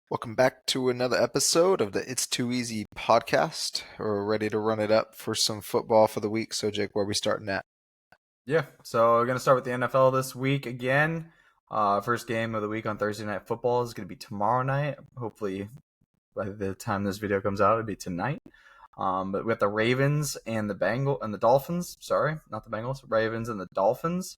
Welcome back to another episode of the It's Too Easy podcast. We're ready to run it up for some football for the week. So, Jake, where are we starting at? Yeah, so we're gonna start with the NFL this week again. First game of the week on Thursday Night Football is gonna be tomorrow night. Hopefully, by the time this video comes out, it'll be tonight. But we got the Ravens and the Dolphins. Sorry, not the Bengals. Ravens and the Dolphins.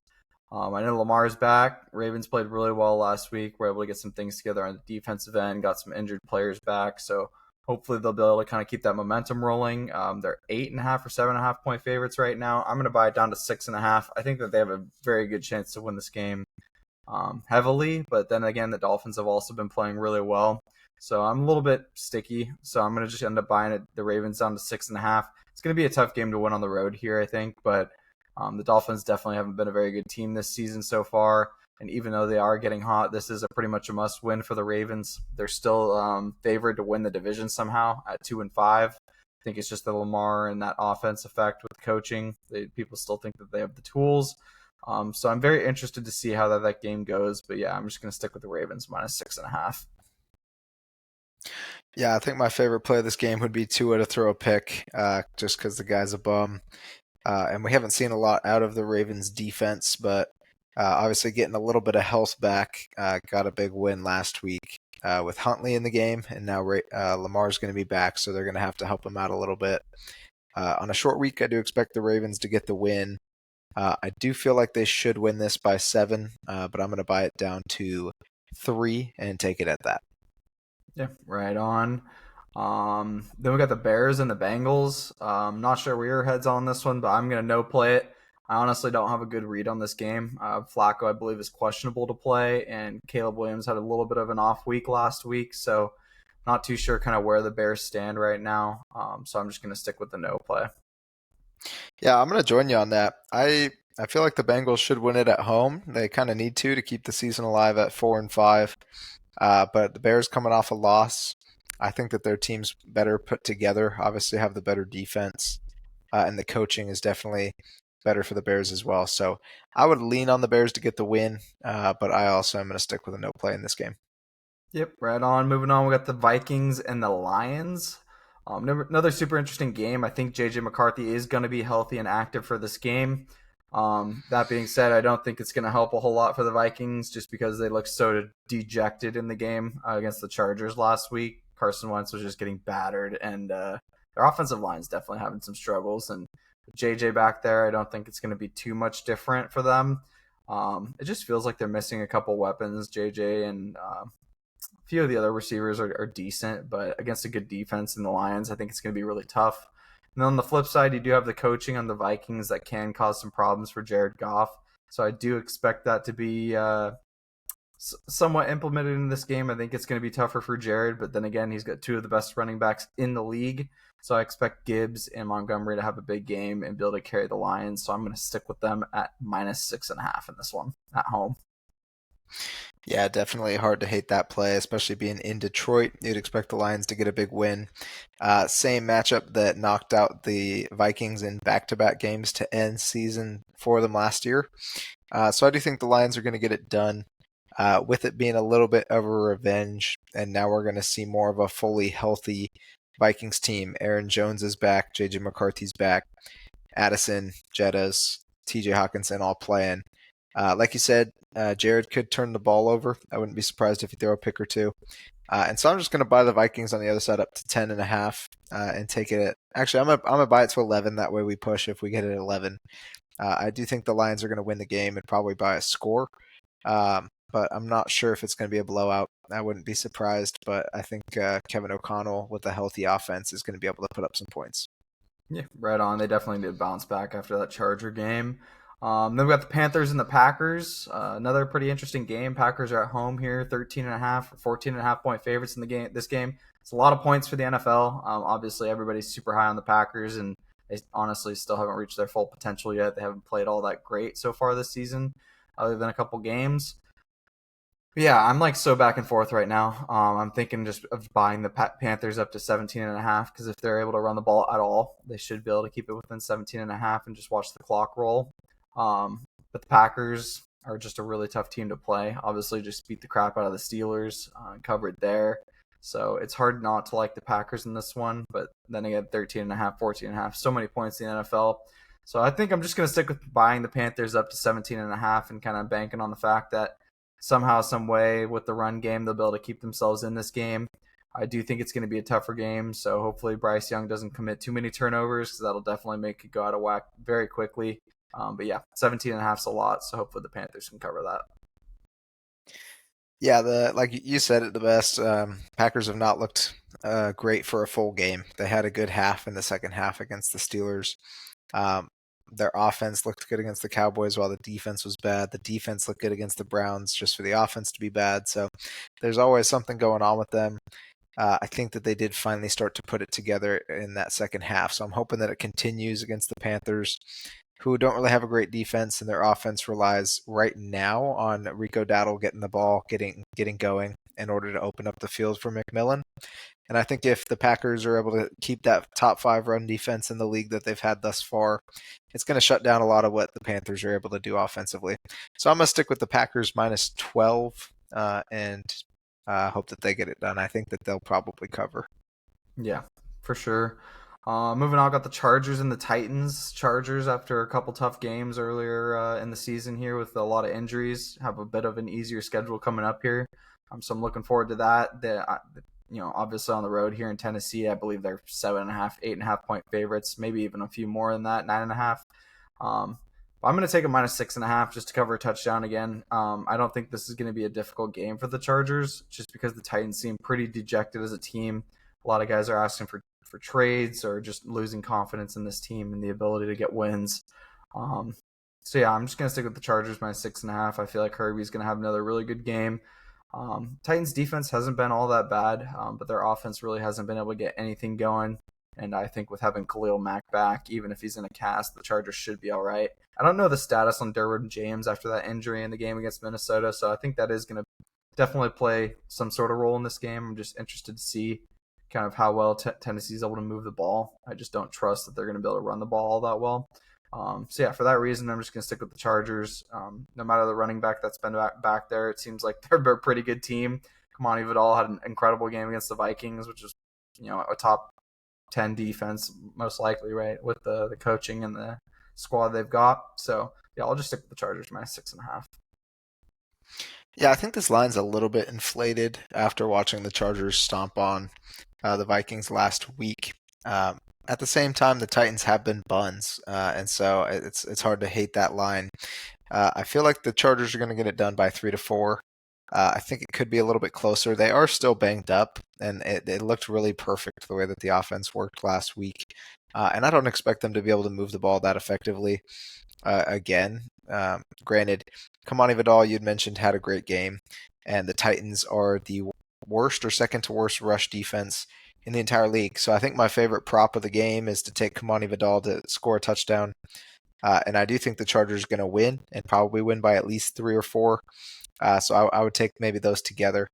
I know Lamar's back. Ravens played really well last week. We're able to get some things together on the defensive end. Got some injured players back, so hopefully they'll be able to kind of keep that momentum rolling. They're 8.5 or 7.5 point favorites right now. I'm going to buy it down to 6.5. I think that they have a very good chance to win this game heavily, but then again, the Dolphins have also been playing really well. So I'm a little bit sticky. So I'm going to just end up buying the Ravens down to 6.5. It's going to be a tough game to win on the road here, I think, but the Dolphins definitely haven't been a very good team this season so far. And even though they are getting hot, this is pretty much a must win for the Ravens. They're still favored to win the division somehow at 2-5. I think it's just the Lamar and that offense effect with coaching. People still think that they have the tools. So I'm very interested to see how that game goes. But yeah, I'm just going to stick with the Ravens minus 6.5. Yeah, I think my favorite play of this game would be Tua to throw a pick, just because the guy's a bum. And we haven't seen a lot out of the Ravens defense, but obviously getting a little bit of health back. Got a big win last week with Huntley in the game, and now Lamar's going to be back, so they're going to have to help him out a little bit. On a short week, I do expect the Ravens to get the win. I do feel like they should win this by 7, but I'm going to buy it down to 3 and take it at that. Yeah, right on. Then we got the Bears and the Bengals. Not sure where your head's on this one, but I'm gonna no play it. I honestly don't have a good read on this game. Flacco, I believe, is questionable to play, and Caleb Williams had a little bit of an off week last week, so not too sure kind of where the Bears stand right now. So I'm just gonna stick with the no play. Yeah, I'm going to join you on that. I feel like the Bengals should win it at home. They kind of need to keep the season alive at 4-5. But the Bears coming off a loss, I think that their team's better put together. Obviously, have the better defense, and the coaching is definitely better for the Bears as well. So I would lean on the Bears to get the win, but I also am going to stick with a no play in this game. Yep, right on. Moving on, we got the Vikings and the Lions. Another super interesting game. I think JJ McCarthy is going to be healthy and active for this game. That being said, I don't think it's going to help a whole lot for the Vikings just because they look so dejected in the game against the Chargers last week. Carson Wentz was just getting battered, and their offensive line is definitely having some struggles. And with JJ back there, I don't think it's going to be too much different for them. It just feels like they're missing a couple weapons. JJ and a few of the other receivers are decent, but against a good defense in the Lions, I think it's going to be really tough. And then on the flip side, you do have the coaching on the Vikings that can cause some problems for Jared Goff. So I do expect that to be somewhat implemented in this game. I think it's going to be tougher for Jared, but then again, he's got two of the best running backs in the league. So I expect Gibbs and Montgomery to have a big game and be able to carry the Lions. So I'm going to stick with them at minus 6.5 in this one at home. Yeah, definitely hard to hate that play, especially being in Detroit. You'd expect the Lions to get a big win. Same matchup that knocked out the Vikings in back-to-back games to end season for them last year. So I do think the Lions are going to get it done. With it being a little bit of a revenge, and now we're going to see more of a fully healthy Vikings team. Aaron Jones is back, JJ McCarthy's back, Addison, Jettas, TJ Hawkinson all playing. Like you said, Jared could turn the ball over. I wouldn't be surprised if he throw a pick or two. And so I'm just going to buy the Vikings on the other side up to 10.5 and take it at. Actually, I'm gonna buy it to 11. That way we push if we get it at 11. I do think the Lions are going to win the game and probably by a score. But I'm not sure if it's going to be a blowout. I wouldn't be surprised, but I think Kevin O'Connell with a healthy offense is going to be able to put up some points. Yeah, right on. They definitely did bounce back after that Charger game. Then we got the Panthers and the Packers. Another pretty interesting game. Packers are at home here, 13.5 or 14.5 point favorites in the game. This game, it's a lot of points for the NFL. Obviously, everybody's super high on the Packers, and they honestly still haven't reached their full potential yet. They haven't played all that great so far this season, other than a couple games. But yeah, I'm like so back and forth right now. I'm thinking just of buying the Panthers up to 17.5 because if they're able to run the ball at all, they should be able to keep it within 17.5 and just watch the clock roll. But the Packers are just a really tough team to play. Obviously, just beat the crap out of the Steelers, covered there. So it's hard not to like the Packers in this one, but then again, 13.5, 14.5, so many points in the NFL. So I think I'm just going to stick with buying the Panthers up to 17.5 and kind of banking on the fact that somehow, some way, with the run game, they'll be able to keep themselves in this game. I do think it's going to be a tougher game, so hopefully Bryce Young doesn't commit too many turnovers because that'll definitely make it go out of whack very quickly. But yeah, 17.5 is a lot, so hopefully the Panthers can cover that. Yeah, the like you said it the best. Packers have not looked great for a full game. They had a good half in the second half against the Steelers. Um, their offense looked good against the Cowboys while the defense was bad. The defense looked good against the Browns just for the offense to be bad. So there's always something going on with them. I think that they did finally start to put it together in that second half. So I'm hoping that it continues against the Panthers, who don't really have a great defense, and their offense relies right now on Rico Dowdle getting the ball, getting going in order to open up the field for McMillan. And I think if the Packers are able to keep that top five run defense in the league that they've had thus far, it's going to shut down a lot of what the Panthers are able to do offensively. So I'm going to stick with the Packers minus 12 and hope that they get it done. I think that they'll probably cover. Yeah, for sure. Moving on, got the Chargers and the Titans. Chargers, after a couple tough games earlier in the season here with a lot of injuries, have a bit of an easier schedule coming up here. So I'm looking forward to that. Obviously on the road here in Tennessee, I believe they're 7.5, 8.5 point favorites, maybe even a few more than that, 9.5. But I'm going to take a minus 6.5 just to cover a touchdown again. I don't think this is going to be a difficult game for the Chargers, just because the Titans seem pretty dejected as a team. A lot of guys are asking for trades or just losing confidence in this team and the ability to get wins. Um, so yeah, I'm just gonna stick with the Chargers minus 6.5. I feel like Herbie's gonna have another really good game. Titans defense hasn't been all that bad, but their offense really hasn't been able to get anything going. And I think with having Khalil Mack back, even if he's in a cast, the Chargers should be all right. I don't know the status on Derwin James after that injury in the game against Minnesota, so I think that is going to definitely play some sort of role in this game. I'm just interested to see kind of how well Tennessee is able to move the ball. I just don't trust that they're going to be able to run the ball all that well. So yeah, for that reason, I'm just going to stick with the Chargers. No matter the running back that's been back there, it seems like they're a pretty good team. Kamani Vidal had an incredible game against the Vikings, which is a top 10 defense most likely, right, with the coaching and the squad they've got. So yeah, I'll just stick with the Chargers minus 6.5. Yeah, I think this line's a little bit inflated after watching the Chargers stomp on the Vikings last week. At the same time, the Titans have been buns, and so it's hard to hate that line. I feel like the Chargers are going to get it done by 3 to 4. I think it could be a little bit closer. They are still banged up, and it looked really perfect the way that the offense worked last week. And I don't expect them to be able to move the ball that effectively again. Granted, Kamani Vidal, you'd mentioned, had a great game, and the Titans are the worst or second to worst rush defense in the entire league. So I think my favorite prop of the game is to take Kamani Vidal to score a touchdown. And I do think the Chargers are going to win and probably win by at least 3 or 4. So I would take maybe those together,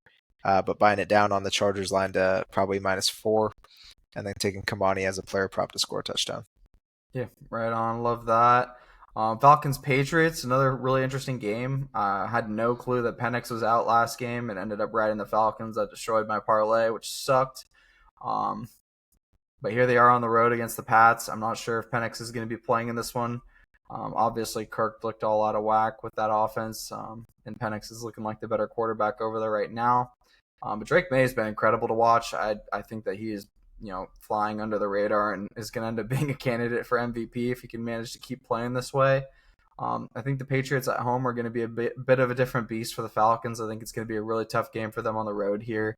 but buying it down on the Chargers line to probably -4, and then taking Kamani as a player prop to score a touchdown. Yeah, right on. Love that. Falcons Patriots, another really interesting game. I had no clue that Penix was out last game and ended up riding the Falcons. That destroyed my parlay, which sucked. Um, but here they are on the road against the Pats. I'm not sure if Penix is going to be playing in this one. Obviously, Kirk looked all out of whack with that offense, and Penix is looking like the better quarterback over there right now. But Drake May has been incredible to watch. I think that he is flying under the radar and is going to end up being a candidate for MVP if he can manage to keep playing this way. I think the Patriots at home are going to be a bit of a different beast for the Falcons. I think it's going to be a really tough game for them on the road here.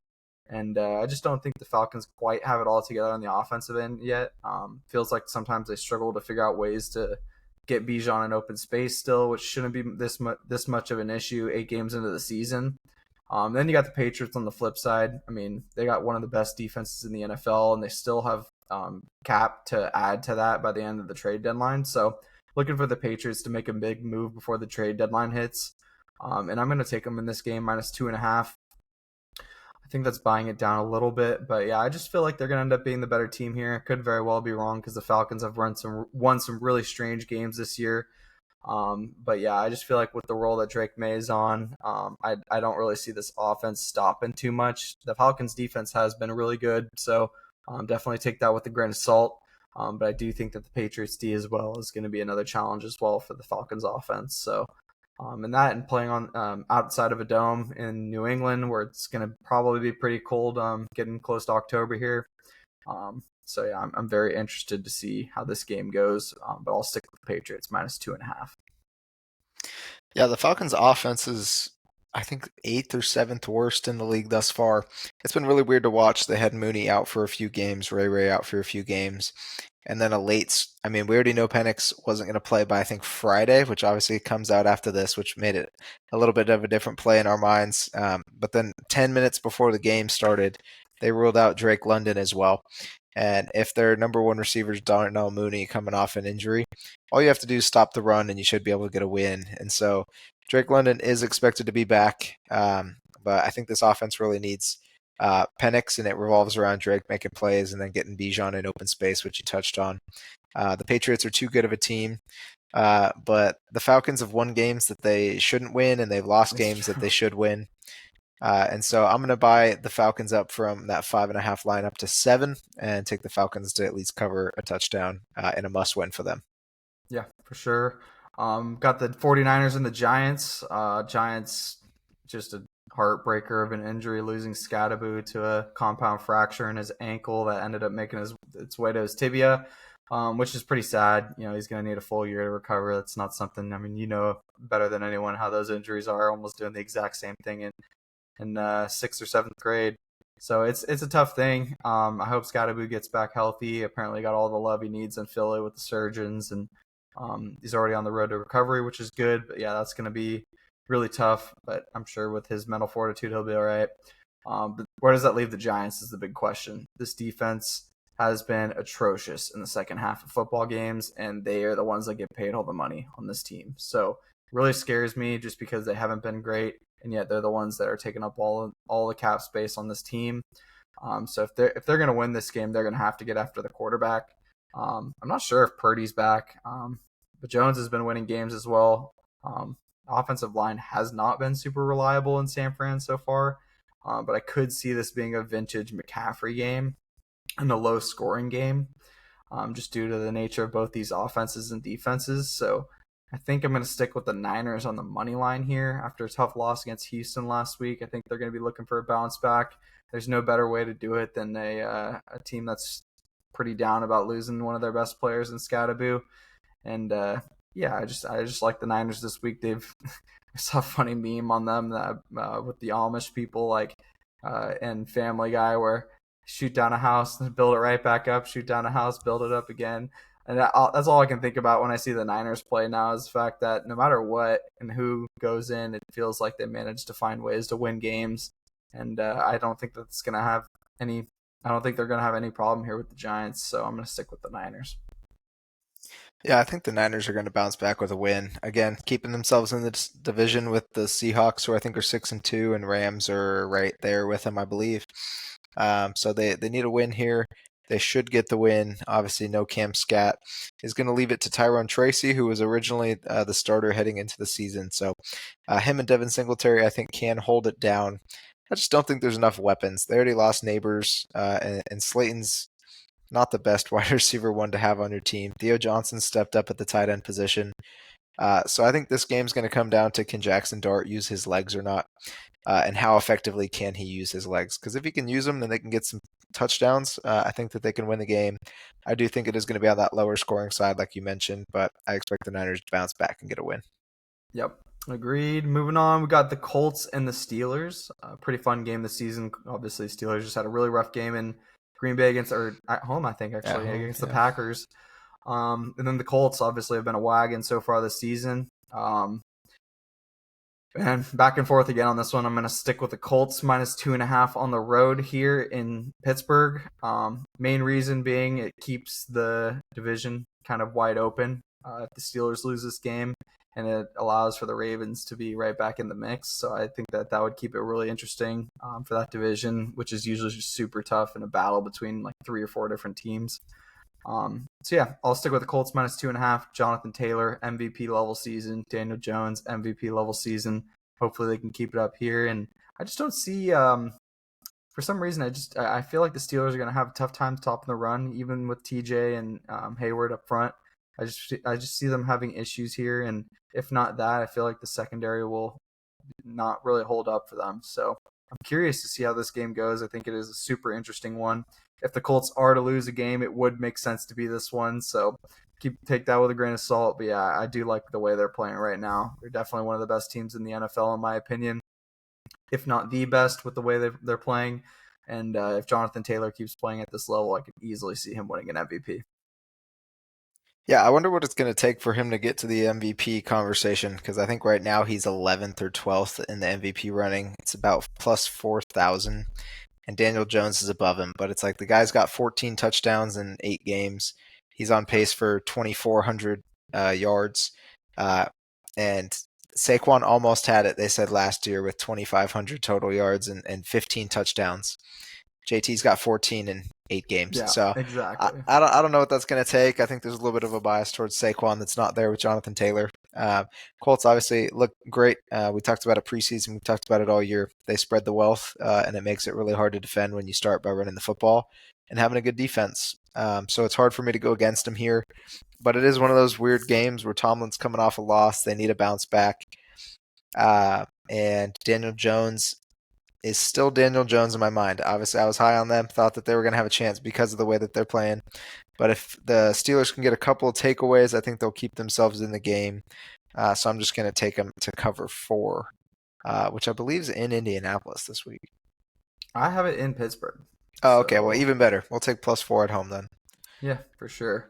And I just don't think the Falcons quite have it all together on the offensive end yet. Feels like sometimes they struggle to figure out ways to get Bijan in open space still, which shouldn't be this much of an issue 8 games into the season. Then you got the Patriots on the flip side. I mean, they got one of the best defenses in the NFL, and they still have cap to add to that by the end of the trade deadline. So looking for the Patriots to make a big move before the trade deadline hits. And I'm going to take them in this game -2.5. I think that's buying it down a little bit, but yeah, I just feel like they're going to end up being the better team here. Could very well be wrong because the Falcons have won some really strange games this year. But yeah, I just feel like with the role that Drake May is on, I don't really see this offense stopping too much. The Falcons defense has been really good, so definitely take that with a grain of salt. But I do think that the Patriots D as well is going to be another challenge as well for the Falcons offense. So, and playing on outside of a dome in New England where it's going to probably be pretty cold, getting close to October here. So yeah, I'm very interested to see how this game goes. But I'll stick with the Patriots minus 2.5. Yeah, the Falcons' offense is, I think, eighth or seventh worst in the league thus far. It's been really weird to watch. They had Mooney out for a few games, Ray out for a few games, and then I mean, we already know Penix wasn't going to play by, I think, Friday, which obviously comes out after this, which made it a little bit of a different play in our minds. But then 10 minutes before the game started, they ruled out Drake London as well. And if their number one receiver is Darnell Mooney coming off an injury, all you have to do is stop the run and you should be able to get a win. And so Drake London is expected to be back, but I think this offense really needs Penix, and it revolves around Drake making plays and then getting Bijan in open space, which you touched on. The Patriots are too good of a team, but the Falcons have won games that they shouldn't win, and they've lost It's games that true. they should win. And so I'm going to buy the Falcons up from that 5.5 line up to 7 and take the Falcons to at least cover a touchdown in a must win for them. Yeah, for sure. Got the 49ers and the Giants. Giants just a heartbreaker of an injury, losing Scadaboo to a compound fracture in his ankle that ended up making its way to his tibia, which is pretty sad. You know, he's going to need a full year to recover. That's not something. I mean, you know better than anyone how those injuries are. Almost doing the exact same thing in sixth or seventh grade. So it's a tough thing. I hope Scottaboo gets back healthy. Apparently, got all the love he needs in Philly with the surgeons, and he's already on the road to recovery, which is good. But yeah, that's going to be really tough. But I'm sure with his mental fortitude, he'll be all right. But where does that leave the Giants is the big question. This defense has been atrocious in the second half of football games, and they are the ones that get paid all the money on this team. So it really scares me just because they haven't been great, and yet they're the ones that are taking up all the cap space on this team. So if they're going to win this game, they're going to have to get after the quarterback. I'm not sure if Purdy's back, but Jones has been winning games as well. Offensive line has not been super reliable in San Fran so far, but I could see this being a vintage McCaffrey game and a low scoring game, just due to the nature of both these offenses and defenses. So I think I'm going to stick with the Niners on the money line here after a tough loss against Houston last week. I think they're going to be looking for a bounce back. There's no better way to do it than a team that's pretty down about losing one of their best players in Scadaboo. And yeah, I just like the Niners this week. I saw a funny meme on them that with the Amish people like and Family Guy where shoot down a house, build it right back up, shoot down a house, build it up again. And that's all I can think about when I see the Niners play now is the fact that no matter what and who goes in, it feels like they manage to find ways to win games. And I don't think that's going to have any. I don't think they're going to have any problem here with the Giants. So I'm going to stick with the Niners. Yeah, I think the Niners are going to bounce back with a win. Again, keeping themselves in the division with the Seahawks, who I think are 6-2, and Rams are right there with them, I believe. So they need a win here. They should get the win. Obviously, no Cam Scat is going to leave it to Tyrone Tracy, who was originally the starter heading into the season. So him and Devin Singletary, I think, can hold it down. I just don't think there's enough weapons. They already lost Neighbors, and Slayton's not the best wide receiver one to have on your team. Theo Johnson stepped up at the tight end position. So I think this game's going to come down to can Jackson Dart use his legs or not, and how effectively can he use his legs. Because if he can use them, then they can get some touchdowns. I think that they can win the game. I do think it is going to be on that lower scoring side, like you mentioned, but I expect the Niners to bounce back and get a win. Yep. Agreed. Moving on, we got the Colts and the Steelers. Pretty fun game this season. Obviously, Steelers just had a really rough game in Green Bay against, or at home, I think, At actually, home, against the yeah. Packers. And then the Colts obviously have been a wagon so far this season. And back and forth again on this one. I'm going to stick with the Colts minus 2.5 on the road here in Pittsburgh. Main reason being it keeps the division kind of wide open if the Steelers lose this game, and it allows for the Ravens to be right back in the mix. So I think that would keep it really interesting for that division, which is usually just super tough in a battle between like three or four different teams. So yeah, I'll stick with the Colts minus 2.5. Jonathan Taylor, MVP level season. Daniel Jones, MVP level season. Hopefully they can keep it up here. And I just don't see. For some reason, I feel like the Steelers are going to have a tough time stopping the run, even with TJ and Hayward up front. I just see them having issues here, and if not that, I feel like the secondary will not really hold up for them. So I'm curious to see how this game goes. I think it is a super interesting one. If the Colts are to lose a game, it would make sense to be this one. So take that with a grain of salt. But yeah, I do like the way they're playing right now. They're definitely one of the best teams in the NFL, in my opinion, if not the best with the way they're playing. And if Jonathan Taylor keeps playing at this level, I could easily see him winning an MVP. Yeah, I wonder what it's going to take for him to get to the MVP conversation because I think right now he's 11th or 12th in the MVP running. It's about plus 4,000, and Daniel Jones is above him. But it's like the guy's got 14 touchdowns in 8 games. He's on pace for 2,400 yards, uh, and Saquon almost had it. They said last year with 2,500 total yards and 15 touchdowns. JT's got 14 in 8 games. Yeah, So exactly. I don't know what that's going to take. I think there's a little bit of a bias towards Saquon that's not there with Jonathan Taylor. Colts obviously look great. We talked about it preseason. We talked about it all year. They spread the wealth, and it makes it really hard to defend when you start by running the football and having a good defense. So it's hard for me to go against them here. But it is one of those weird games where Tomlin's coming off a loss. They need a bounce back. And Daniel Jones is still Daniel Jones in my mind. Obviously, I was high on them, thought that they were going to have a chance because of the way that they're playing. But if the Steelers can get a couple of takeaways, I think they'll keep themselves in the game. So I'm just going to take them to cover 4, which I believe is in Indianapolis this week. I have it in Pittsburgh. Oh, okay. Well, So even better. We'll take plus 4 at home then. yeah, for sure.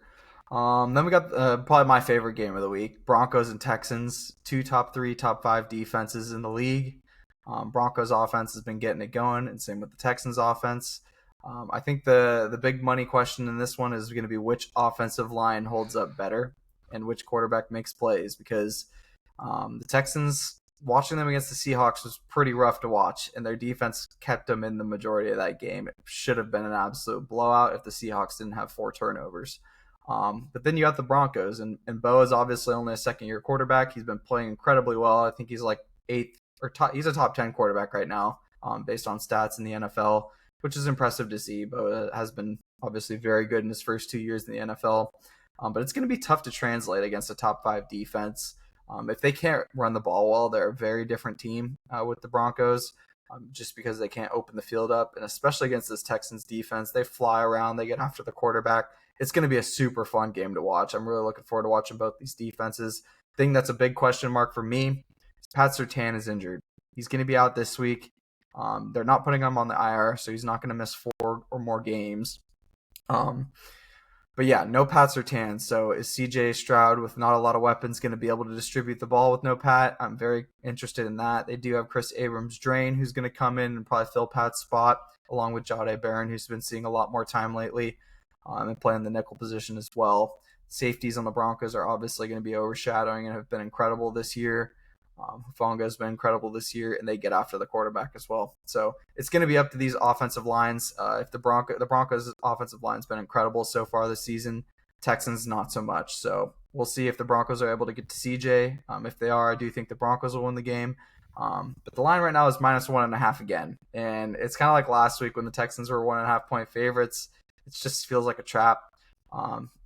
Then we got probably my favorite game of the week: Broncos and Texans. Two top three, top five defenses in the league. Broncos offense has been getting it going, and same with the Texans offense. I think the big money question in this one is going to be which offensive line holds up better and which quarterback makes plays, because the Texans, watching them against the Seahawks was pretty rough to watch, and their defense kept them in the majority of that game. It should have been an absolute blowout if the Seahawks didn't have 4 turnovers. But then you got the Broncos, and Bo is obviously only a second-year quarterback. He's been playing incredibly well. I think he's like eighth or he's a top 10 quarterback right now, based on stats in the NFL, which is impressive to see. Bo has been obviously very good in his first 2 years in the NFL. But it's going to be tough to translate against a top 5 defense. If they can't run the ball well, they're a very different team with the Broncos, just because they can't open the field up. And especially against this Texans defense, they fly around, they get after the quarterback. It's going to be a super fun game to watch. I'm really looking forward to watching both these defenses. Thing that's a big question mark for me is Pat Surtain is injured. He's going to be out this week. They're not putting him on the IR, so he's not going to miss 4 or more games. Um, but yeah, no Pat Surtain. So is CJ Stroud, with not a lot of weapons, going to be able to distribute the ball with no Pat? I'm very interested in that. They do have Chris Abrams-Drain, who's going to come in and probably fill Pat's spot, along with Jahdae Barron, who's been seeing a lot more time lately, and playing the nickel position as well. Safeties on the Broncos are obviously going to be overshadowing and have been incredible this year. Fonga has been incredible this year, and they get after the quarterback as well. So it's going to be up to these offensive lines. If the Broncos offensive line's been incredible so far this season, Texans not so much. So we'll see if the Broncos are able to get to CJ. If they are, I do think the Broncos will win the game. But the line right now is -1.5 again, and it's kind of like last week when the Texans were 1.5 point favorites. It just feels like a trap.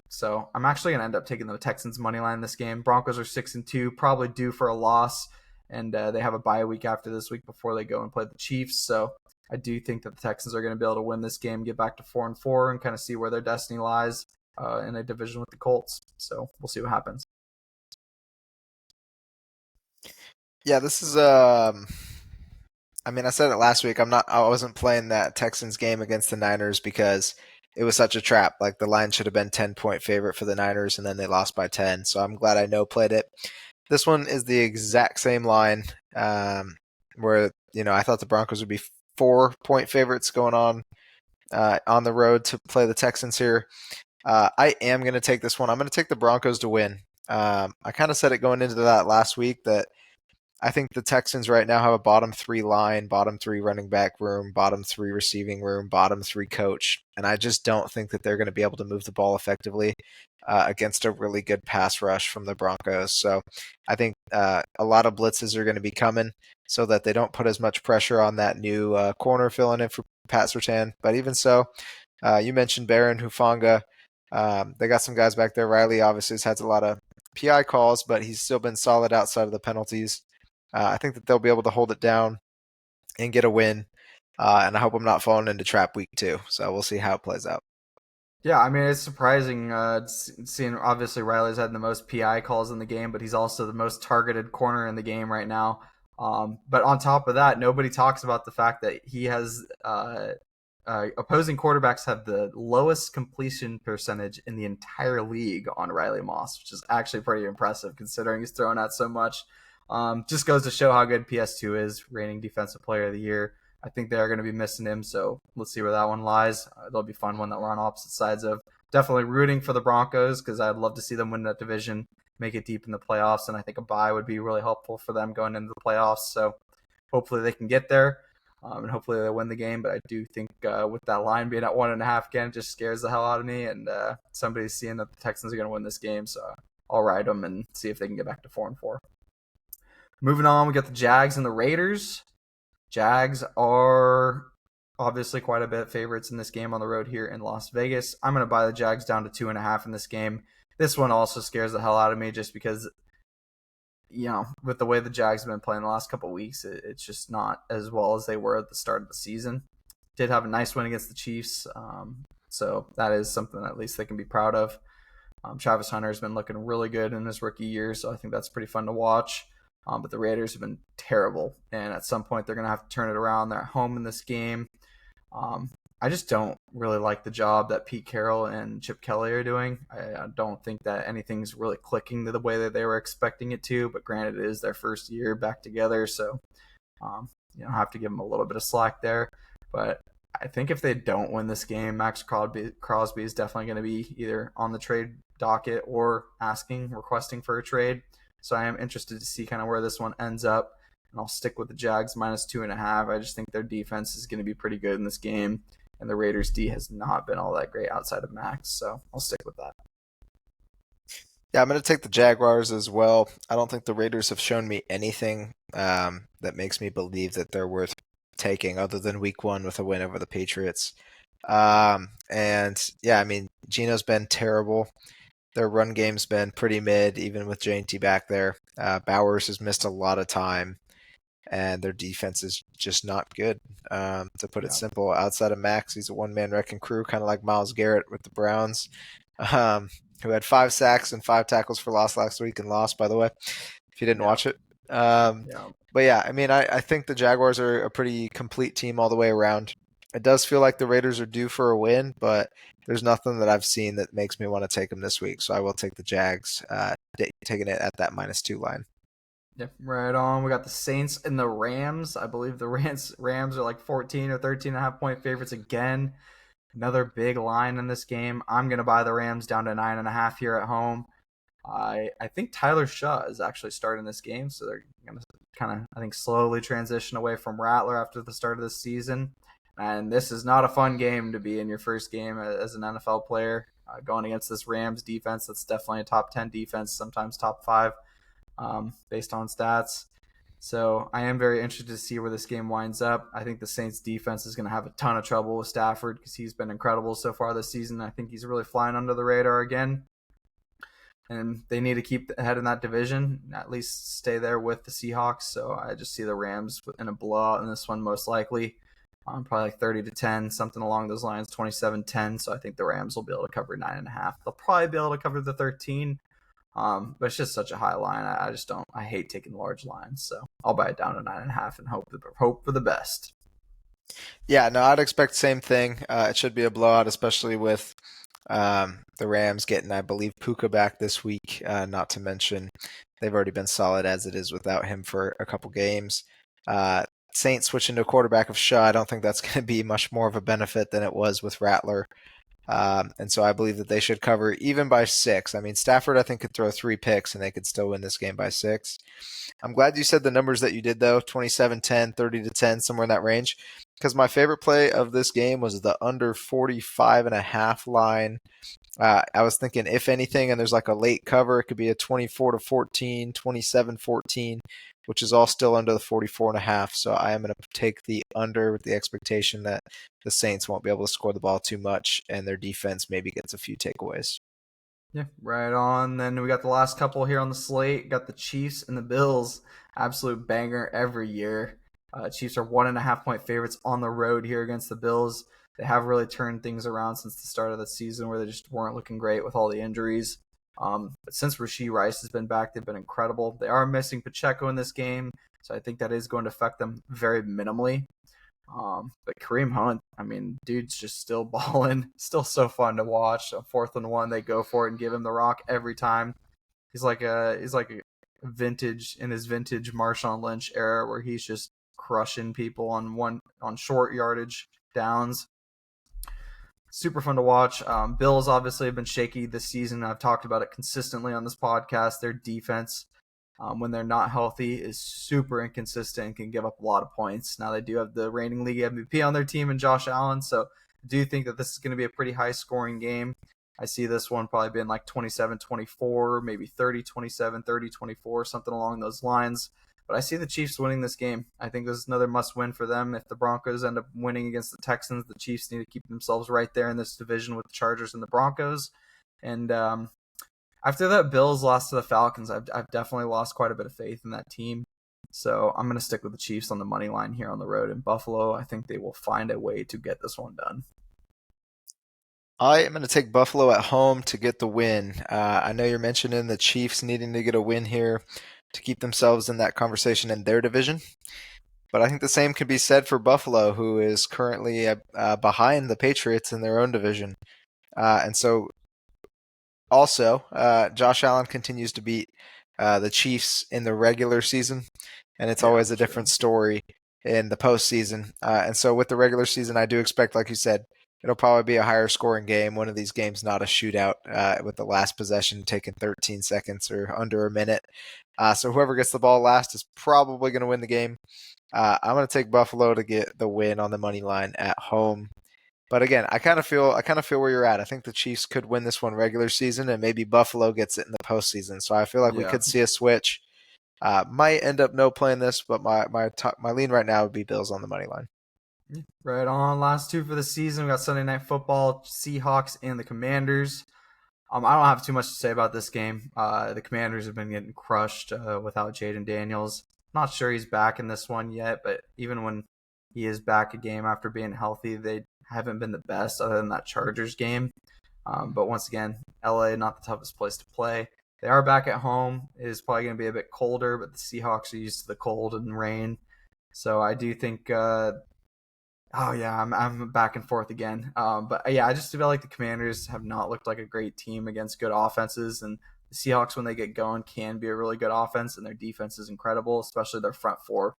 So I'm actually going to end up taking the Texans money line this game. Broncos are 6-2, probably due for a loss, and they have a bye week after this week before they go and play the Chiefs. So I do think that the Texans are going to be able to win this game, get back to 4-4, and kind of see where their destiny lies in a division with the Colts. So we'll see what happens. Yeah, this is I mean, I said it last week. I wasn't playing that Texans game against the Niners because it was such a trap. Like the line should have been 10-point favorite for the Niners, and then they lost by 10. So I'm glad I no played it. This one is the exact same line, where I thought the Broncos would be 4-point favorites going on the road to play the Texans here. I am going to take this one. I'm going to take the Broncos to win. I kind of said it going into that last week that I think the Texans right now have a bottom three line, bottom three running back room, bottom three receiving room, bottom three coach, and I just don't think that they're going to be able to move the ball effectively against a really good pass rush from the Broncos. So I think a lot of blitzes are going to be coming so that they don't put as much pressure on that new corner filling in for Pat Surtain. But even so, you mentioned Barron Hufanga. They got some guys back there. Riley obviously has had a lot of PI calls, but he's still been solid outside of the penalties. I think that they'll be able to hold it down and get a win. And I hope I'm not falling into trap week 2. So we'll see how it plays out. Yeah, I mean it's surprising seeing obviously Riley's had the most PI calls in the game, but he's also the most targeted corner in the game right now. But on top of that, nobody talks about the fact that he has opposing quarterbacks have the lowest completion percentage in the entire league on Riley Moss, which is actually pretty impressive considering he's thrown out so much. Just goes to show how good PS2 is, reigning defensive player of the year. I think they are going to be missing him, so let's see where that one lies. It'll be fun one that we're on opposite sides of. Definitely rooting for the Broncos because I'd love to see them win that division, make it deep in the playoffs, and I think a bye would be really helpful for them going into the playoffs. So hopefully they can get there, and hopefully they win the game. But I do think with that line being at 1.5 again, it just scares the hell out of me. And somebody's seeing that the Texans are going to win this game, so I'll ride them and see if they can get back to 4-4. Moving on, we got the Jags and the Raiders. Jags are obviously quite a bit favorites in this game on the road here in Las Vegas. I'm going to buy the Jags down to 2.5 in this game. This one also scares the hell out of me just because, with the way the Jags have been playing the last couple of weeks, it's just not as well as they were at the start of the season. Did have a nice win against the Chiefs, so that is something that at least they can be proud of. Travis Hunter has been looking really good in his rookie year, so I think that's pretty fun to watch. But the Raiders have been terrible, and at some point they're going to have to turn it around. They're at home in this game. I just don't really like the job that Pete Carroll and Chip Kelly are doing. I don't think that anything's really clicking the way that they were expecting it to, but granted, it is their first year back together, so have to give them a little bit of slack there. But I think if they don't win this game, Max Crosby is definitely going to be either on the trade docket or requesting for a trade. So I am interested to see kind of where this one ends up. And I'll stick with the Jags minus 2.5. I just think their defense is going to be pretty good in this game. And the Raiders' D has not been all that great outside of Max. So I'll stick with that. Yeah, I'm going to take the Jaguars as well. I don't think the Raiders have shown me anything that makes me believe that they're worth taking other than week 1 with a win over the Patriots. And yeah, I mean, Geno's been terrible. Their run game's been pretty mid, even with J&T back there. Bowers has missed a lot of time, and their defense is just not good. To put it simple, outside of Max, he's a one-man wrecking crew, kind of like Myles Garrett with the Browns, who had 5 sacks and 5 tackles for loss last week and lost, by the way, if you didn't watch it. But yeah, I mean, I think the Jaguars are a pretty complete team all the way around. It does feel like the Raiders are due for a win, but there's nothing that I've seen that makes me want to take them this week. So I will take the Jags, taking it at that -2 line. Yep, right on. We got the Saints and the Rams. I believe the Rams are like 14 or 13.5 point favorites again. Another big line in this game. I'm going to buy the Rams down to 9.5 here at home. I think Tyler Shaw is actually starting this game, so they're going to kind of, I think, slowly transition away from Rattler after the start of this season. And this is not a fun game to be in your first game as an NFL player. Going against this Rams defense that's definitely a top 10 defense, sometimes top 5 based on stats. So I am very interested to see where this game winds up. I think the Saints defense is going to have a ton of trouble with Stafford because he's been incredible so far this season. I think he's really flying under the radar again. And they need to keep ahead in that division, at least stay there with the Seahawks. So I just see the Rams in a blowout in this one most likely. Probably like 30-10, something along those lines, 27-10. So I think the Rams will be able to cover 9.5. They'll probably be able to cover the 13. But it's just such a high line. I hate taking large lines. So I'll buy it down to 9.5 and hope for the best. Yeah, no, I'd expect the same thing. It should be a blowout, especially with the Rams getting, I believe, Puka back this week. Not to mention they've already been solid as it is without him for a couple games. Saints switching to a quarterback of Shaw, I don't think that's going to be much more of a benefit than it was with Rattler. And so I believe that they should cover even by 6. I mean, Stafford, I think, could throw 3 picks and they could still win this game by 6. I'm glad you said the numbers that you did, though 27-10, 30-10, somewhere in that range. Because my favorite play of this game was the under 45.5 line. I was thinking, if anything, and there's like a late cover, it could be a 24-14, 27-14, which is all still under the 44.5. So I am going to take the under with the expectation that the Saints won't be able to score the ball too much and their defense maybe gets a few takeaways. Yeah, right on. Then we got the last couple here on the slate. Got the Chiefs and the Bills. Absolute banger every year. Chiefs are 1.5 point favorites on the road here against the Bills. They have really turned things around since the start of the season, where they just weren't looking great with all the injuries. But since Rashee Rice has been back, they've been incredible. They are missing Pacheco in this game, so I think that is going to affect them very minimally. But Kareem Hunt, I mean, dude's just still balling, still so fun to watch. A 4th and 1, they go for it and give him the rock every time. He's like a vintage in his vintage Marshawn Lynch era, where he's just crushing people on short yardage downs. Super fun to watch. Bills obviously have been shaky this season. I've talked about it consistently on this podcast. Their defense, when they're not healthy, is super inconsistent and can give up a lot of points. Now they do have the reigning league MVP on their team and Josh Allen, so I do think that this is going to be a pretty high scoring game. I see this one probably being like 27-24, maybe 30-27, 30-24, something along those lines. But I see the Chiefs winning this game. I think this is another must-win for them. If the Broncos end up winning against the Texans, the Chiefs need to keep themselves right there in this division with the Chargers and the Broncos. And after that Bills loss to the Falcons, I've definitely lost quite a bit of faith in that team. So I'm going to stick with the Chiefs on the money line here on the road in Buffalo. I think they will find a way to get this one done. I am going to take Buffalo at home to get the win. I know you're mentioning the Chiefs needing to get a win here to keep themselves in that conversation in their division. But I think the same could be said for Buffalo, who is currently behind the Patriots in their own division. And so also, Josh Allen continues to beat the Chiefs in the regular season, and it's Yeah, always for a sure. different story in the postseason. And so, with the regular season, I do expect, like you said, it'll probably be a higher scoring game. One of these games, not a shootout, with the last possession taking 13 seconds or under a minute. So, whoever gets the ball last is probably going to win the game. I'm going to take Buffalo to get the win on the money line at home. But again, I kind of feel where you're at. I think the Chiefs could win this one regular season, and maybe Buffalo gets it in the postseason. So I feel like we Yeah. could see a switch. Might end up no playing this, but my lean right now would be Bills on the money line. Right on. Last two for the season. We got Sunday Night Football, Seahawks, and the Commanders. I don't have too much to say about this game. The Commanders have been getting crushed without Jaden Daniels. Not sure he's back in this one yet, but even when he is back a game after being healthy, they haven't been the best other than that Chargers game. But once again, LA not the toughest place to play. They are back at home. It is probably going to be a bit colder, but the Seahawks are used to the cold and rain. So I do think oh yeah, I'm back and forth again. But yeah, I just feel like the Commanders have not looked like a great team against good offenses, and the Seahawks, when they get going, can be a really good offense, and their defense is incredible, especially their front four.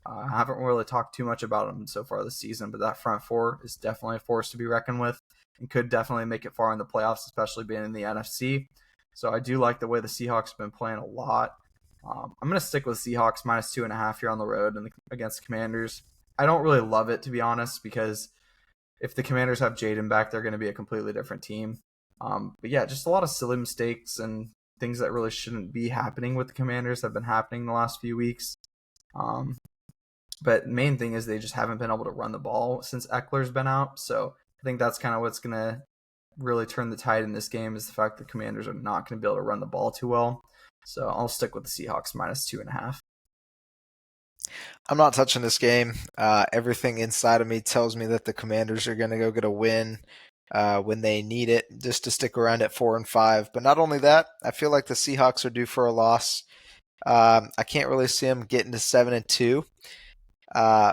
I haven't really talked too much about them so far this season, but that front four is definitely a force to be reckoned with, and could definitely make it far in the playoffs, especially being in the NFC. So I do like the way the Seahawks have been playing a lot. I'm going to stick with Seahawks -2.5 here on the road and against Commanders. I don't really love it, to be honest, because if the Commanders have Jaden back, they're going to be a completely different team. But yeah, just a lot of silly mistakes and things that really shouldn't be happening with the Commanders have been happening the last few weeks. Um, but main thing is they just haven't been able to run the ball since Eckler's been out. So I think that's kind of what's going to really turn the tide in this game, is the fact that the Commanders are not going to be able to run the ball too well. So I'll stick with the Seahawks -2.5. I'm not touching this game. Everything inside of me tells me that the Commanders are going to go get a win when they need it, just to stick around at 4-5. But not only that, I feel like the Seahawks are due for a loss. I can't really see them getting to 7-2. Uh,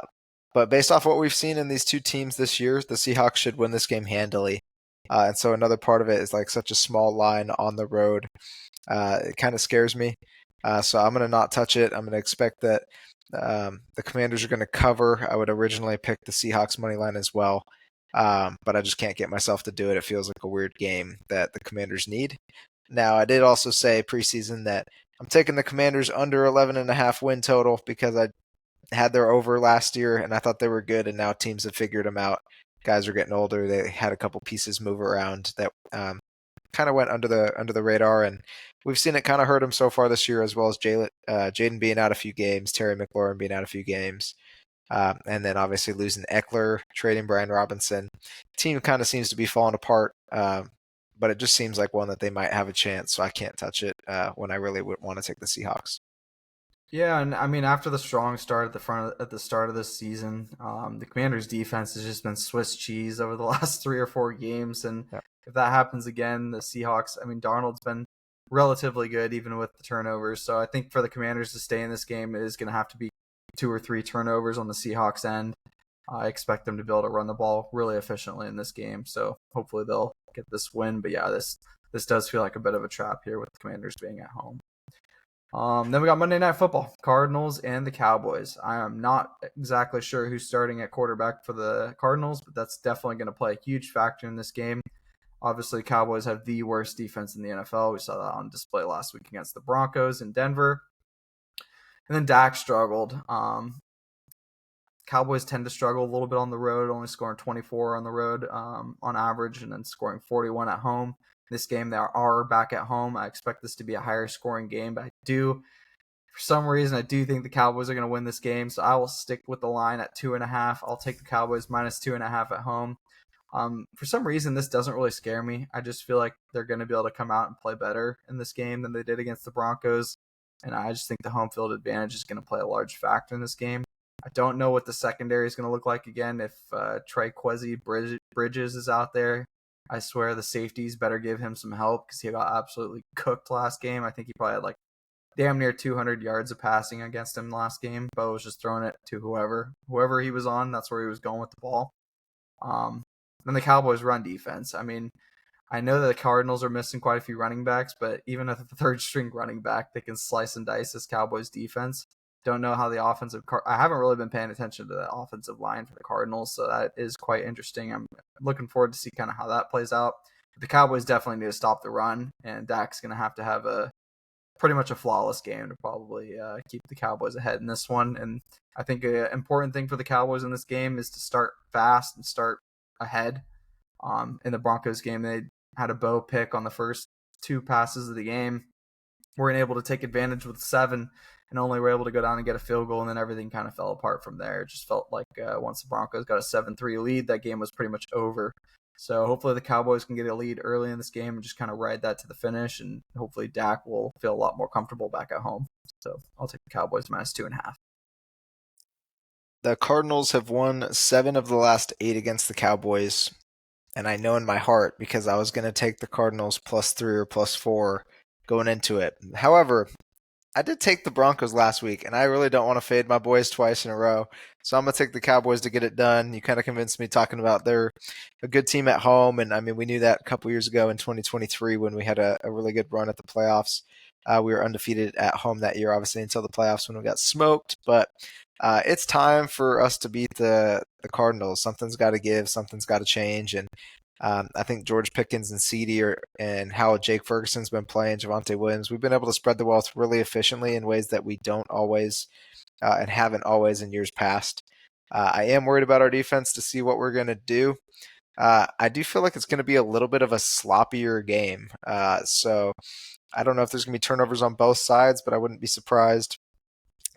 but based off what we've seen in these two teams this year, the Seahawks should win this game handily. And so another part of it is like such a small line on the road. It kind of scares me. So I'm going to not touch it. I'm going to expect that the Commanders are going to cover. I would originally pick the Seahawks money line as well. but I just can't get myself to do it. It feels like a weird game that the Commanders need. Now, I did also say preseason that I'm taking the Commanders under 11.5 win total because I had their over last year and I thought they were good, and now teams have figured them out. Guys are getting older. They had a couple pieces move around that kind of went under the radar, and we've seen it kind of hurt them so far this year, as well as Jaden being out a few games, Terry McLaurin being out a few games. And then obviously losing Eckler, trading Brian Robinson. Team kind of seems to be falling apart, but it just seems like one that they might have a chance, so I can't touch it when I really would want to take the Seahawks. Yeah, and I mean, after the strong start at the start of this season, the Commanders' defense has just been Swiss cheese over the last 3 or 4 games, and Yeah. if that happens again, the Seahawks. I mean, Darnold's been relatively good even with the turnovers, so I think for the Commanders to stay in this game, it is going to have to be 2 or 3 turnovers on the Seahawks end. I expect them to be able to run the ball really efficiently in this game, so hopefully they'll get this win. But yeah, this does feel like a bit of a trap here with the Commanders being at home. Then we got Monday Night Football, Cardinals and the Cowboys. I am not exactly sure who's starting at quarterback for the Cardinals, but that's definitely going to play a huge factor in this game. Obviously, Cowboys have the worst defense in the NFL. We saw that on display last week against the Broncos in Denver. And then Dak struggled. Cowboys tend to struggle a little bit on the road, only scoring 24 on the road on average, and then scoring 41 at home. This game, they are back at home. I expect this to be a higher scoring game, but for some reason, I do think the Cowboys are going to win this game, so I will stick with the line at 2.5. I'll take the Cowboys minus 2.5 at home. For some reason, this doesn't really scare me. I just feel like they're going to be able to come out and play better in this game than they did against the Broncos, and I just think the home field advantage is going to play a large factor in this game. I don't know what the secondary is going to look like again if Trey Bridges is out there. I swear the safeties better give him some help because he got absolutely cooked last game. I think he probably had like damn near 200 yards of passing against him last game. Bo was just throwing it to whoever he was on. That's where he was going with the ball. Then the Cowboys run defense. I mean, I know that the Cardinals are missing quite a few running backs, but even at the third string running back, they can slice and dice this Cowboys defense. Don't know how the I haven't really been paying attention to the offensive line for the Cardinals, so that is quite interesting. I'm looking forward to see kind of how that plays out. But the Cowboys definitely need to stop the run, and Dak's going to have a pretty much a flawless game to probably keep the Cowboys ahead in this one. And I think an important thing for the Cowboys in this game is to start fast and start ahead. In the Broncos game, they had a Bo pick on the first 2 passes of the game. Weren't able to take advantage with 7 and only were able to go down and get a field goal, and then everything kind of fell apart from there. It just felt like once the Broncos got a 7-3 lead, that game was pretty much over. So hopefully the Cowboys can get a lead early in this game and just kind of ride that to the finish, and hopefully Dak will feel a lot more comfortable back at home. So I'll take the Cowboys minus 2.5. The Cardinals have won 7 of the last 8 against the Cowboys, and I know in my heart because I was going to take the Cardinals +3 or +4 going into it. However, I did take the Broncos last week, and I really don't want to fade my boys twice in a row. So I'm going to take the Cowboys to get it done. You kind of convinced me talking about they're a good team at home. And I mean, we knew that a couple years ago in 2023 when we had a really good run at the playoffs. We were undefeated at home that year, obviously, until the playoffs when we got smoked. But it's time for us to beat the Cardinals. Something's got to give, something's got to change. And I think George Pickens and CD and how Jake Ferguson's been playing, Javonte Williams, we've been able to spread the wealth really efficiently in ways that we don't always and haven't always in years past. I am worried about our defense to see what we're going to do. I do feel like it's going to be a little bit of a sloppier game. So I don't know if there's going to be turnovers on both sides, but I wouldn't be surprised.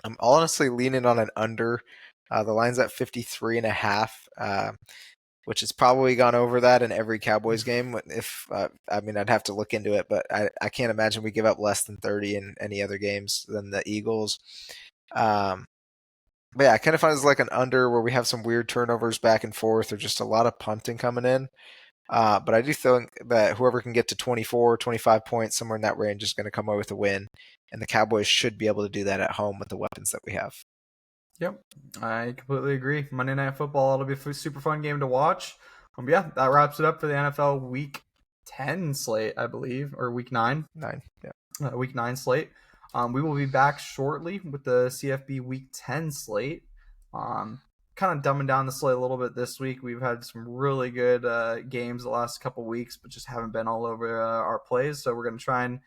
I'm honestly leaning on an under. The line's at 53.5. Which has probably gone over that in every Cowboys game. If I mean, I'd have to look into it, but I can't imagine we give up less than 30 in any other games than the Eagles. But yeah, I kind of find it's like an under where we have some weird turnovers back and forth, or just a lot of punting coming in. But I do think that whoever can get to 24, 25 points, somewhere in that range, is going to come away with a win. And the Cowboys should be able to do that at home with the weapons that we have. Yep, I completely agree. Monday Night Football, it'll be a super fun game to watch. Yeah, that wraps it up for the NFL Week 10 slate, I believe, or Week 9. 9, yeah. Week 9 slate. We will be back shortly with the CFB Week 10 slate. kind of dumbing down the slate a little bit this week. We've had some really good games the last couple weeks, but just haven't been all over our plays. So we're going to try and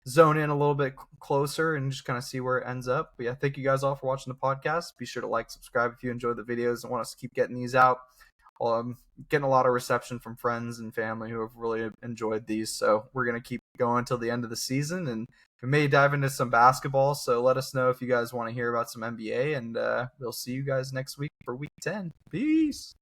zone in a little bit closer and just kind of see where it ends up. But yeah, thank you guys all for watching the podcast. Be sure to like, subscribe if you enjoyed the videos and want us to keep getting these out. Getting a lot of reception from friends and family who have really enjoyed these. So we're going to keep going until the end of the season, and we may dive into some basketball. So let us know if you guys want to hear about some NBA, and we'll see you guys next week for week 10. Peace.